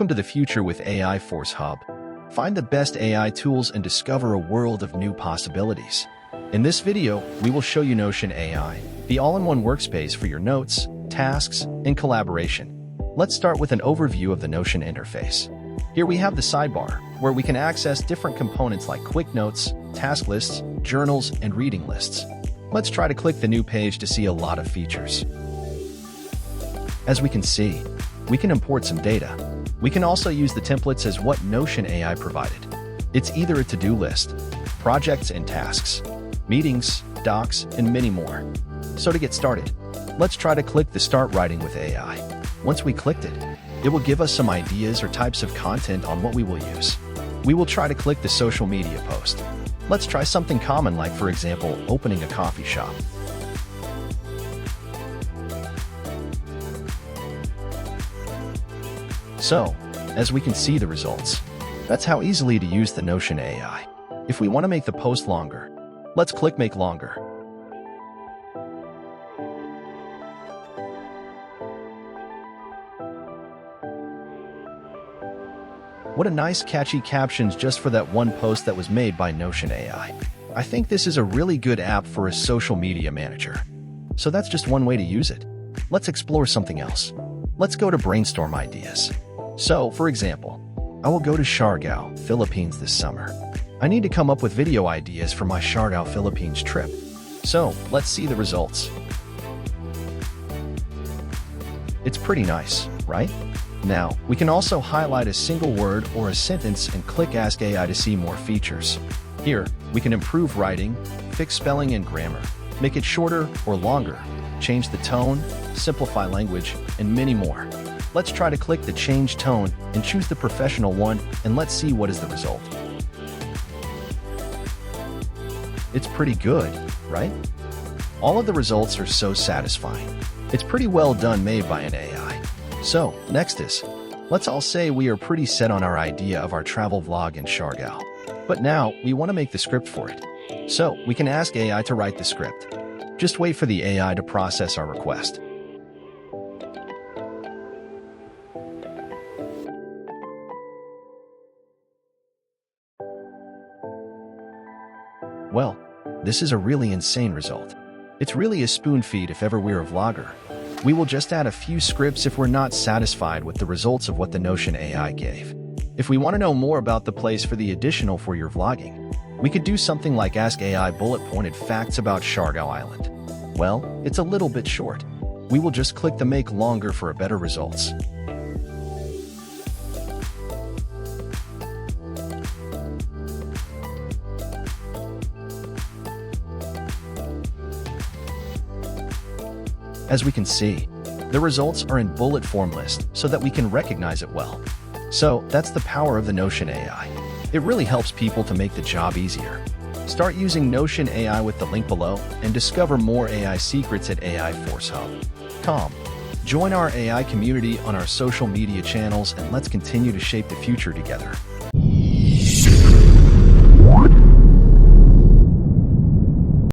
Welcome to the future with AI Force Hub. Find the best AI tools and discover a world of new possibilities. In this video, we will show you Notion AI, the all-in-one workspace for your notes, tasks, and collaboration. Let's start with an overview of the Notion interface. Here we have the sidebar, where we can access different components like quick notes, task lists, journals, and reading lists. Let's try to click the new page to see a lot of features. As we can see, we can import some data. We can also use the templates as what Notion AI provided. It's either a to-do list, projects and tasks, meetings, docs, and many more. So to get started, let's try to click the Start Writing with AI. Once we clicked it, it will give us some ideas or types of content on what we will use. We will try to click the social media post. Let's try something common like, for example, opening a coffee shop. So, as we can see the results, that's how easily to use the Notion AI. If we want to make the post longer, let's click Make Longer. What a nice catchy captions just for that one post that was made by Notion AI. I think this is a really good app for a social media manager. So that's just one way to use it. Let's explore something else. Let's go to brainstorm ideas. So, for example, I will go to Siargao, Philippines this summer. I need to come up with video ideas for my Siargao, Philippines trip. So, let's see the results. It's pretty nice, right? Now, we can also highlight a single word or a sentence and click Ask AI to see more features. Here, we can improve writing, fix spelling and grammar, make it shorter or longer, change the tone, simplify language, and many more. Let's try to click the Change Tone and choose the professional one, and let's see what is the result. It's pretty good, right? All of the results are so satisfying. It's pretty well done made by an AI. So, next is, let's all say we are pretty set on our idea of our travel vlog in Siargao. But now, we want to make the script for it. So, we can ask AI to write the script. Just wait for the AI to process our request. Well, this is a really insane result. It's really a spoon feed if ever we're a vlogger. We will just add a few scripts if we're not satisfied with the results of what the Notion AI gave. If we want to know more about the place for the additional for your vlogging, we could do something like ask AI bullet-pointed facts about Siargao Island. Well, it's a little bit short. We will just click the Make Longer for better results. As we can see, the results are in bullet form list so that we can recognize it well. So that's the power of the Notion AI. It really helps people to make the job easier. Start using Notion AI with the link below and discover more AI secrets at AIForceHub.com. Join our AI community on our social media channels and let's continue to shape the future together.